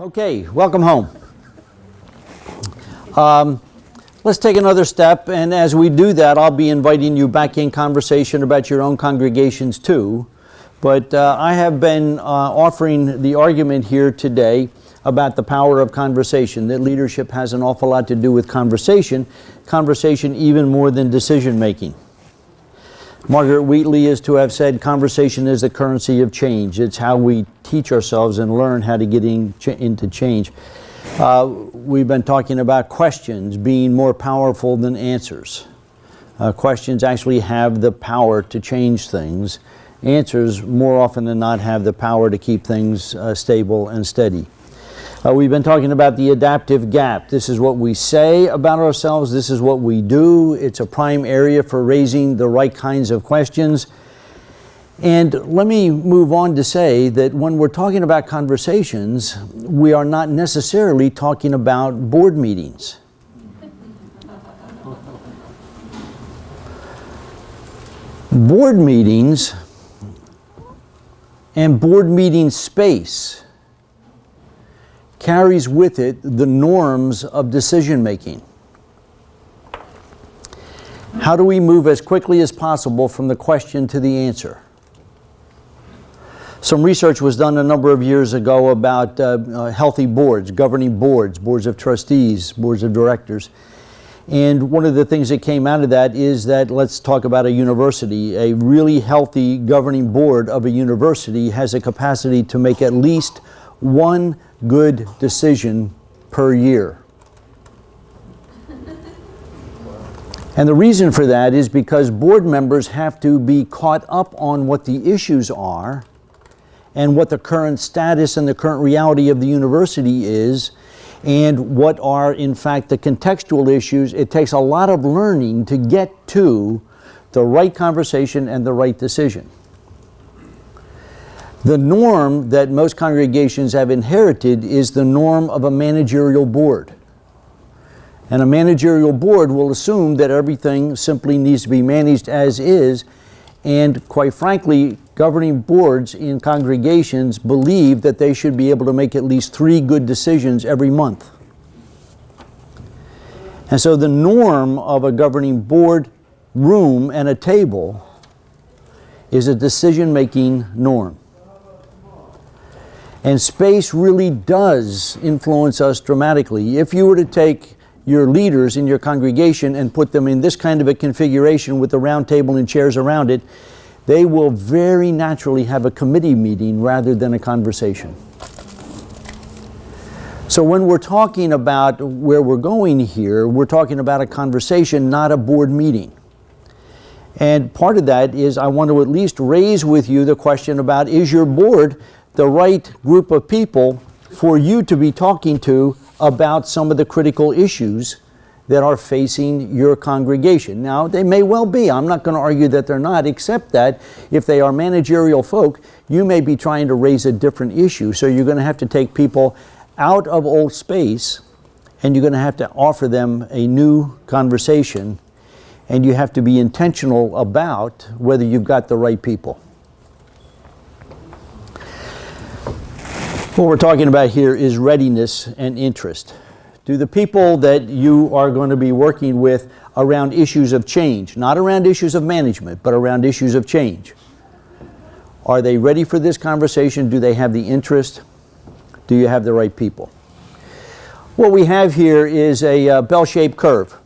Okay, welcome home. Let's take another step, and as we do that, I'll be inviting you back in conversation about your own congregations too. But I have been offering the argument here today about the power of conversation, that leadership has an awful lot to do with conversation even more than decision making. Margaret Wheatley is to have said, conversation is the currency of change. It's how we teach ourselves and learn how to get into change. We've been talking about questions being more powerful than answers. Questions actually have the power to change things. Answers, more often than not, have the power to keep things stable and steady. We've been talking about the adaptive gap. This is what we say about ourselves. This is what we do. It's a prime area for raising the right kinds of questions. And let me move on to say that when we're talking about conversations, we are not necessarily talking about board meetings. Board meetings and board meeting space carries with it the norms of decision making. How do we move as quickly as possible from the question to the answer? Some research was done a number of years ago about healthy boards, governing boards, boards of trustees, boards of directors. And one of the things that came out of that is that, let's talk about a university. A really healthy governing board of a university has a capacity to make at least one good decision per year. And the reason for that is because board members have to be caught up on what the issues are and what the current status and the current reality of the university is, and what are in fact the contextual issues. It takes a lot of learning to get to the right conversation and the right decision. The norm that most congregations have inherited is the norm of a managerial board. And a managerial board will assume that everything simply needs to be managed as is, and quite frankly, governing boards in congregations believe that they should be able to make at least 3 good decisions every month. And so the norm of a governing board room and a table is a decision-making norm. And space really does influence us dramatically. If you were to take your leaders in your congregation and put them in this kind of a configuration with a round table and chairs around it, they will very naturally have a committee meeting rather than a conversation. So when we're talking about where we're going here, we're talking about a conversation, not a board meeting. And part of that is I want to at least raise with you the question about, is your board the right group of people for you to be talking to about some of the critical issues that are facing your congregation? Now, they may well be. I'm not going to argue that they're not, except that if they are managerial folk, you may be trying to raise a different issue. So you're going to have to take people out of old space, and you're going to have to offer them a new conversation, and you have to be intentional about whether you've got the right people. What we're talking about here is readiness and interest. Do the people that you are going to be working with around issues of change, not around issues of management, but around issues of change, are they ready for this conversation? Do they have the interest? Do you have the right people? What we have here is a bell-shaped curve.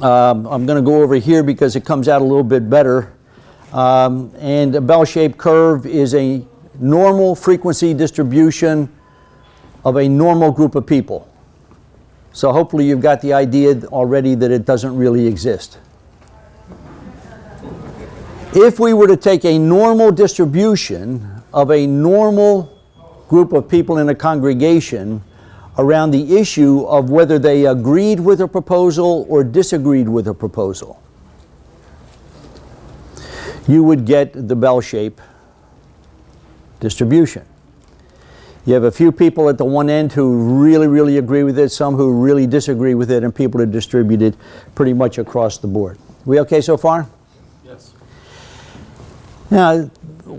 I'm going to go over here because it comes out a little bit better. And a bell-shaped curve is a normal frequency distribution of a normal group of people. So hopefully you've got the idea already that it doesn't really exist. If we were to take a normal distribution of a normal group of people in a congregation around the issue of whether they agreed with a proposal or disagreed with a proposal, you would get the bell-shaped distribution. You have a few people at the one end who really, really agree with it, some who really disagree with it, and people are distributed pretty much across the board. We okay so far? Yes. Now,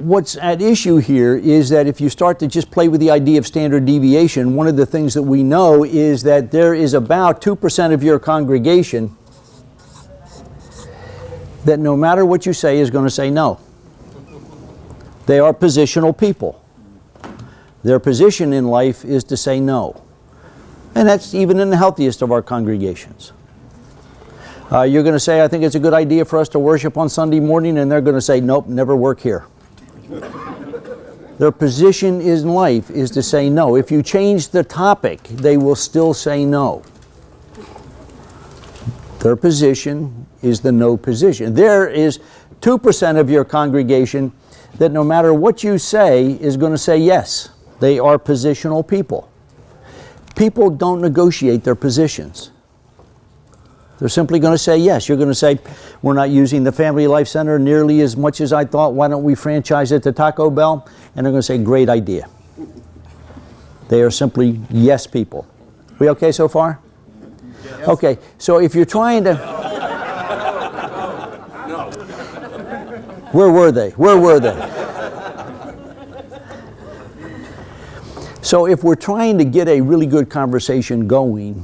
what's at issue here is that if you start to just play with the idea of standard deviation, one of the things that we know is that there is about 2% of your congregation that no matter what you say is going to say no. They are positional people. Their position in life is to say no. And that's even in the healthiest of our congregations. You're going to say, I think it's a good idea for us to worship on Sunday morning, and they're going to say, nope, never work here. Their position in life is to say no. If you change the topic, they will still say no. Their position is the no position. There is 2% of your congregation that no matter what you say is going to say yes. They are positional people. People don't negotiate their positions. They're simply going to say yes. You're going to say, we're not using the Family Life Center nearly as much as I thought. Why don't we franchise it to Taco Bell? And they're going to say, great idea. They are simply yes people. We okay so far? Yes. Okay, so if you're trying to... Where were they? Where were they? So if we're trying to get a really good conversation going,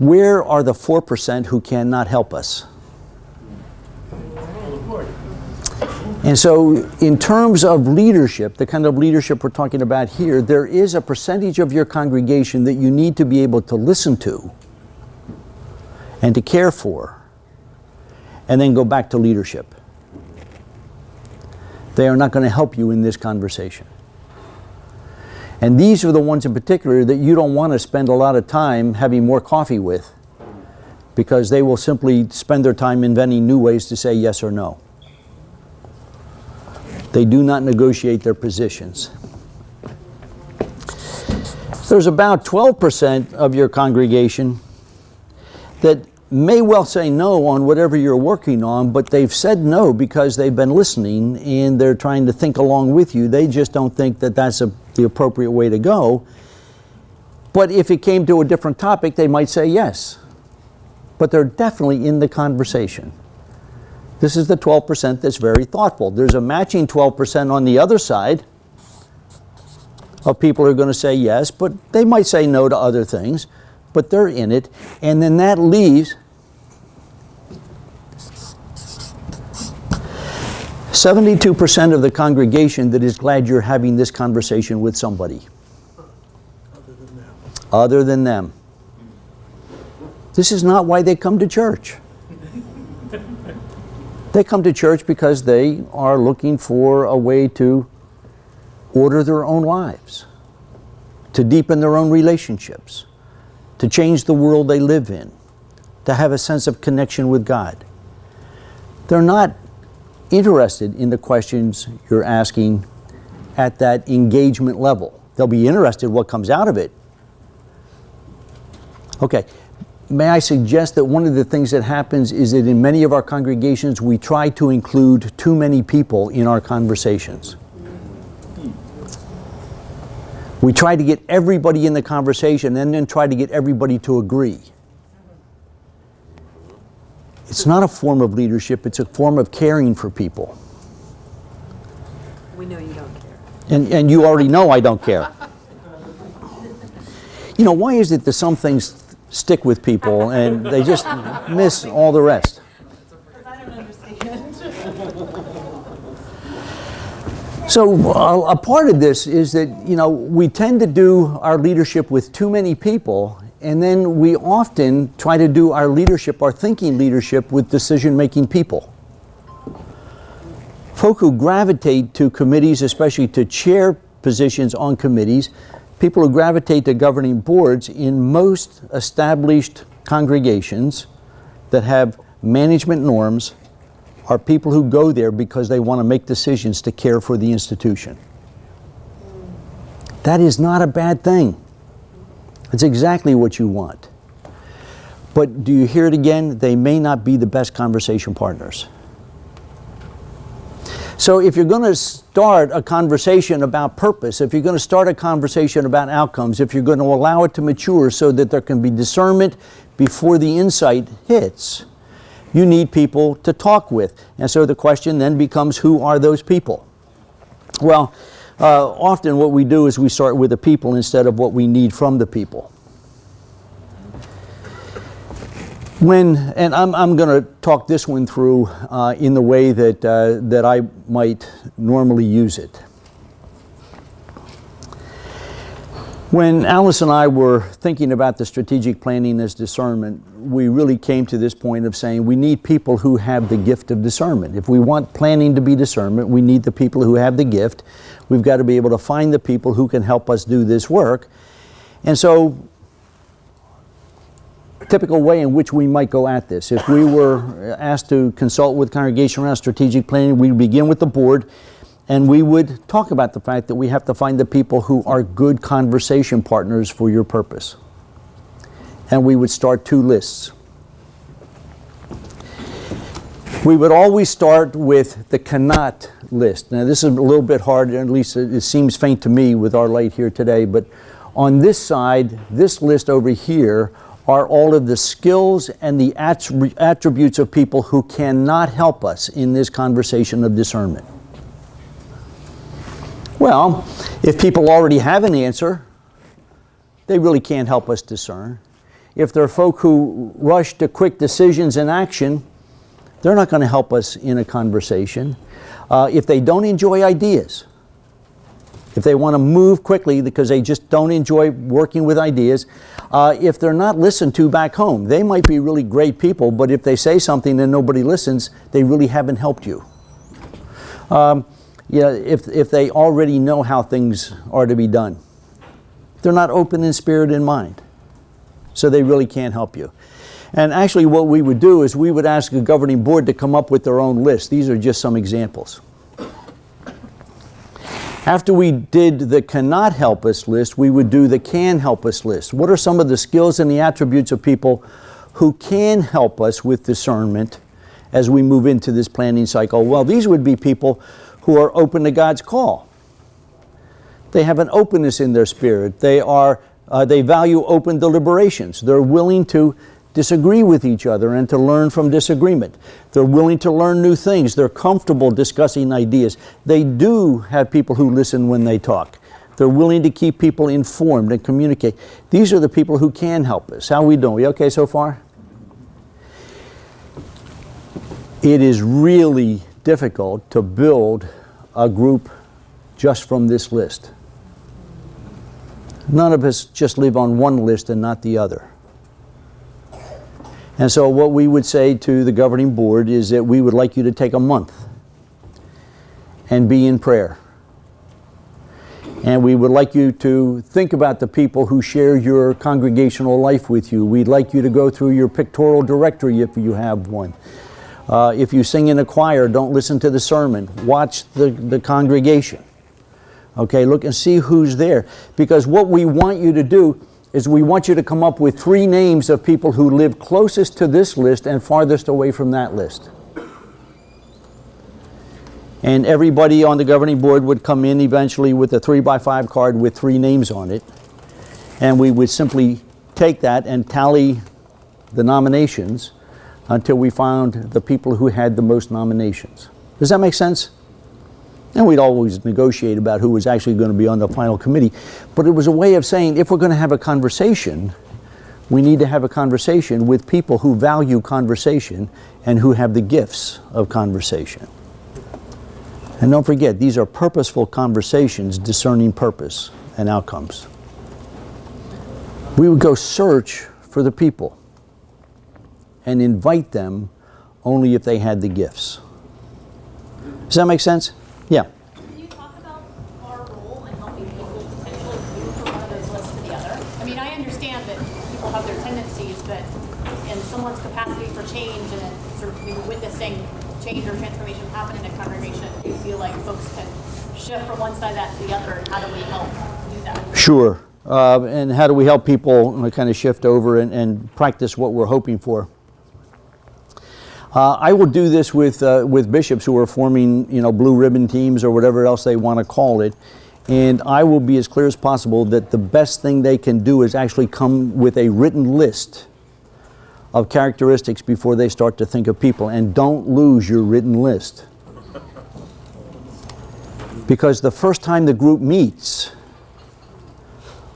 where are the 4% who cannot help us? And so in terms of leadership, the kind of leadership we're talking about here, there is a percentage of your congregation that you need to be able to listen to and to care for, and then go back to leadership. They are not going to help you in this conversation. And these are the ones in particular that you don't want to spend a lot of time having more coffee with, because they will simply spend their time inventing new ways to say yes or no. They do not negotiate their positions. There's about 12% of your congregation that may well say no on whatever you're working on, but they've said no because they've been listening and they're trying to think along with you. They just don't think that that's the appropriate way to go. But if it came to a different topic, they might say yes. But they're definitely in the conversation. This is the 12% that's very thoughtful. There's a matching 12% on the other side of people who are going to say yes, but they might say no to other things, but they're in it. And then that leaves 72% of the congregation that is glad you're having this conversation with somebody. Other than them. This is not why they come to church. They come to church because they are looking for a way to order their own lives, to deepen their own relationships, to change the world they live in, to have a sense of connection with God. They're not interested in the questions you're asking at that engagement level. They'll be interested in what comes out of it. Okay, may I suggest that one of the things that happens is that in many of our congregations we try to include too many people in our conversations. We try to get everybody in the conversation and then try to get everybody to agree. It's not a form of leadership, it's a form of caring for people. We know you don't care. And you already know I don't care. You know, why is it that some things stick with people and they just miss all the rest? Because I don't understand. So a part of this is that, you know, we tend to do our leadership with too many people, and then we often try to do our leadership, our thinking leadership, with decision-making people. Folk who gravitate to committees, especially to chair positions on committees, people who gravitate to governing boards in most established congregations that have management norms are people who go there because they want to make decisions to care for the institution. That is not a bad thing. It's exactly what you want. But do you hear it again? They may not be the best conversation partners. So if you're going to start a conversation about purpose, if you're going to start a conversation about outcomes, if you're going to allow it to mature so that there can be discernment before the insight hits, you need people to talk with. And so the question then becomes, who are those people? Well, often what we do is we start with the people instead of what we need from the people. And I'm going to talk this one through in the way that I might normally use it. When Alice and I were thinking about the strategic planning as discernment, we really came to this point of saying we need people who have the gift of discernment. If we want planning to be discernment, we need the people who have the gift. We've got to be able to find the people who can help us do this work. And so, a typical way in which we might go at this. If we were asked to consult with congregation around strategic planning, we'd begin with the board, and we would talk about the fact that we have to find the people who are good conversation partners for your purpose. And we would start 2 lists. We would always start with the cannot list. Now this is a little bit hard, at least it seems faint to me with our light here today, but on this side, this list over here, are all of the skills and the attributes of people who cannot help us in this conversation of discernment. Well, if people already have an answer, they really can't help us discern. If they're folk who rush to quick decisions and action, they're not going to help us in a conversation. If they don't enjoy ideas, if they want to move quickly because they just don't enjoy working with ideas, if they're not listened to back home, they might be really great people, but if they say something and nobody listens, they really haven't helped you. If they already know how things are to be done, they're not open in spirit and mind, so they really can't help you. And actually what we would do is we would ask a governing board to come up with their own list. These are just some examples. After we did the cannot help us list, we would do the can help us list. What are some of the skills and the attributes of people who can help us with discernment as we move into this planning cycle? Well, these would be people who are open to God's call. They have an openness in their spirit. They value open deliberations. They're willing to disagree with each other and to learn from disagreement. They're willing to learn new things. They're comfortable discussing ideas. They do have people who listen when they talk. They're willing to keep people informed and communicate. These are the people who can help us. How are we doing? We okay so far? It is really difficult to build a group just from this list. None of us just live on one list and not the other. And so what we would say to the governing board is that we would like you to take a month and be in prayer. And we would like you to think about the people who share your congregational life with you. We'd like you to go through your pictorial directory if you have one. If you sing in a choir, don't listen to the sermon. Watch the congregation. Okay, look and see who's there. Because what we want you to do is we want you to come up with 3 names of people who live closest to this list and farthest away from that list. And everybody on the governing board would come in eventually with a 3x5 card with 3 names on it. And we would simply take that and tally the nominations until we found the people who had the most nominations. Does that make sense? And we'd always negotiate about who was actually going to be on the final committee. But it was a way of saying, if we're going to have a conversation, we need to have a conversation with people who value conversation and who have the gifts of conversation. And don't forget, these are purposeful conversations discerning purpose and outcomes. We would go search for the people and invite them only if they had the gifts. Does that make sense? Yeah. Can you talk about our role in helping people potentially move from one of those lists to the other? I mean, I understand that people have their tendencies, but in someone's capacity for change and sort of maybe witnessing change or transformation happen in a congregation, do you feel like folks can shift from one side of that to the other, and how do we help do that? Sure. And how do we help people kind of shift over and practice what we're hoping for? I will do this with bishops who are forming, blue ribbon teams or whatever else they want to call it, and I will be as clear as possible that the best thing they can do is actually come with a written list of characteristics before they start to think of people, and don't lose your written list. Because the first time the group meets,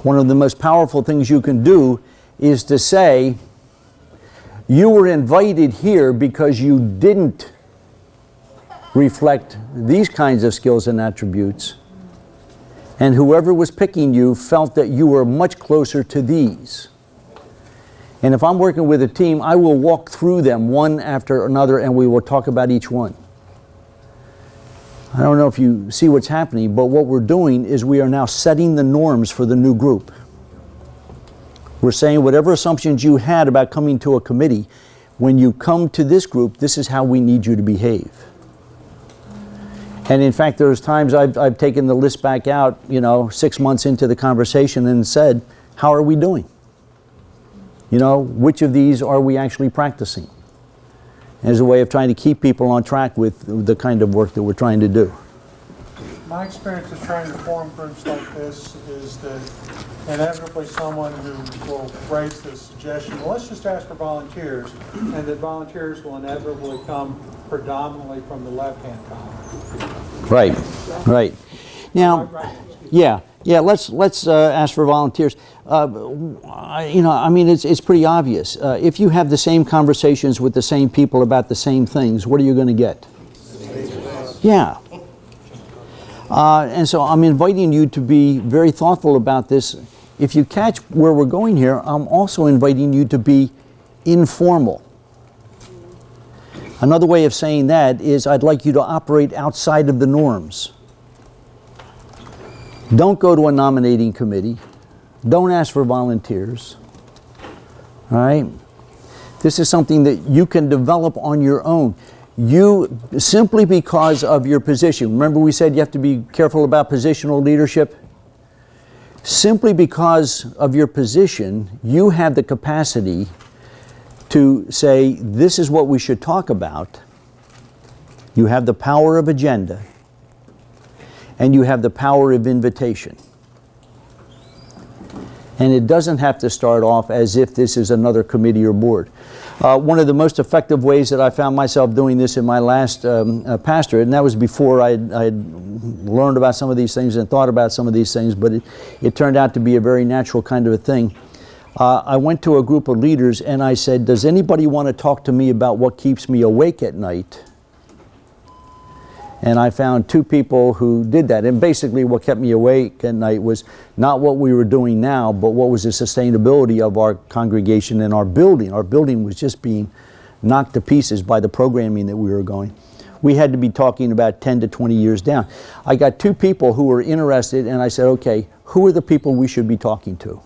one of the most powerful things you can do is to say, you were invited here because you didn't reflect these kinds of skills and attributes. And whoever was picking you felt that you were much closer to these. And if I'm working with a team, I will walk through them one after another and we will talk about each one. I don't know if you see what's happening, but what we're doing is we are now setting the norms for the new group. We're saying whatever assumptions you had about coming to a committee, when you come to this group, this is how we need you to behave. And in fact, there's times I've taken the list back out, 6 months into the conversation and said, how are we doing? Which of these are we actually practicing? As a way of trying to keep people on track with the kind of work that we're trying to do. My experience of trying to form groups like this is that inevitably someone who will raise the suggestion, well, let's just ask for volunteers, and that volunteers will inevitably come predominantly from the left-hand column. Right. Now, let's ask for volunteers. It's pretty obvious. If you have the same conversations with the same people about the same things, what are you going to get? Yeah. And so I'm inviting you to be very thoughtful about this. If you catch where we're going here, I'm also inviting you to be informal. Another way of saying that is I'd like you to operate outside of the norms. Don't go to a nominating committee. Don't ask for volunteers. All right? This is something that you can develop on your own. You, simply because of your position, remember we said you have to be careful about positional leadership? Simply because of your position, you have the capacity to say, this is what we should talk about. You have the power of agenda, and you have the power of invitation. And it doesn't have to start off as if this is another committee or board. One of the most effective ways that I found myself doing this in my last pastorate, and that was before I had learned about some of these things and thought about some of these things, but it turned out to be a very natural kind of a thing. I went to a group of leaders and I said, does anybody want to talk to me about what keeps me awake at night? And I found 2 people who did that. And basically what kept me awake at night was not what we were doing now, but what was the sustainability of our congregation and our building. Our building was just being knocked to pieces by the programming that we were going. We had to be talking about 10 to 20 years down. I got 2 people who were interested and I said, okay, who are the people we should be talking to?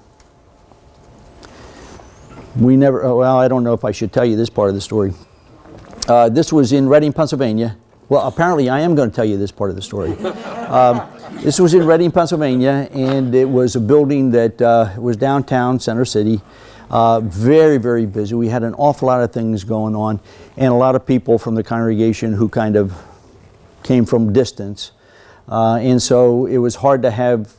I don't know if I should tell you this part of the story. This was in Reading, Pennsylvania. Well, apparently I am going to tell you this part of the story. This was in Reading, Pennsylvania, and it was a building that was downtown, Center City. Very, very busy. We had an awful lot of things going on, and a lot of people from the congregation who kind of came from distance. And so it was hard to have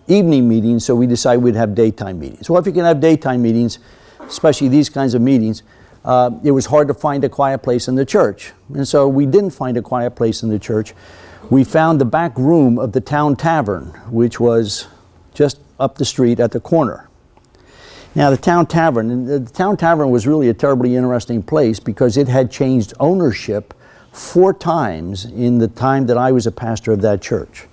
evening meetings, so we decided we'd have daytime meetings. Well, if you can have daytime meetings, especially these kinds of meetings, it was hard to find a quiet place in the church. And so we didn't find a quiet place in the church. We found the back room of the town tavern, which was just up the street at the corner. Now the town tavern was really a terribly interesting place because it had changed ownership 4 times in the time that I was a pastor of that church.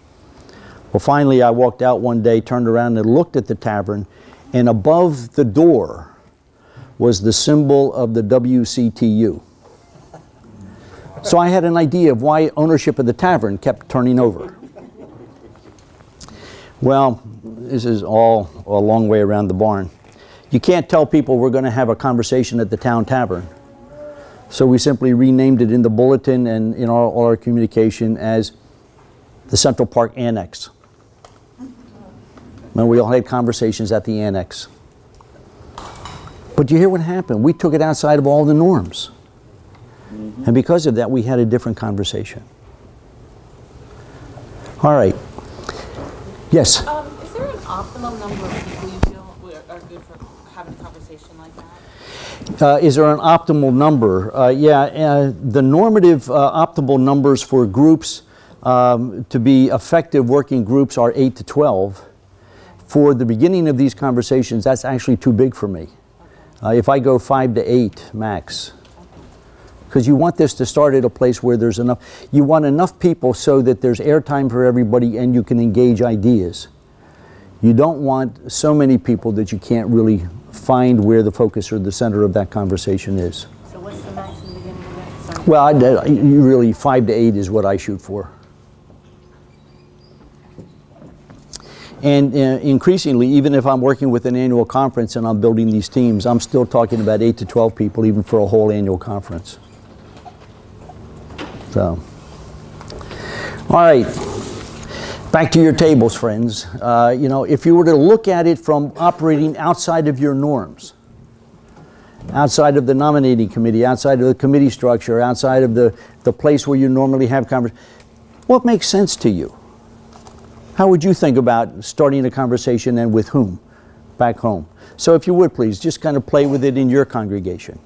Well, finally I walked out one day, turned around and looked at the tavern, and above the door was the symbol of the WCTU. So I had an idea of why ownership of the tavern kept turning over. Well, this is all a long way around the barn. You can't tell people we're going to have a conversation at the town tavern. So we simply renamed it in the bulletin and in all our communication as the Central Park Annex. And we all had conversations at the annex. But you hear what happened? We took it outside of all the norms. And because of that, we had a different conversation. All right. Yes? Is there an optimum number of people you feel are good for having a conversation like that? Is there an optimal number? The normative optimal numbers for groups to be effective working groups are 8 to 12. For the beginning of these conversations, that's actually too big for me. If I go 5 to 8 max, because you want this to start at a place where there's enough, you want enough people so that there's airtime for everybody and you can engage ideas. You don't want so many people that you can't really find where the focus or the center of that conversation is. So what's the max in the beginning of that? Sorry. Well, you really 5 to 8 is what I shoot for. And increasingly, even if I'm working with an annual conference and I'm building these teams, I'm still talking about 8 to 12 people, even for a whole annual conference. So, all right, back to your tables, friends. You know, if you were to look at it from operating outside of your norms, outside of the nominating committee, outside of the committee structure, outside of the place where you normally have conversations, what makes sense to you? How would you think about starting a conversation and with whom back home? So if you would please, just kind of play with it in your congregation.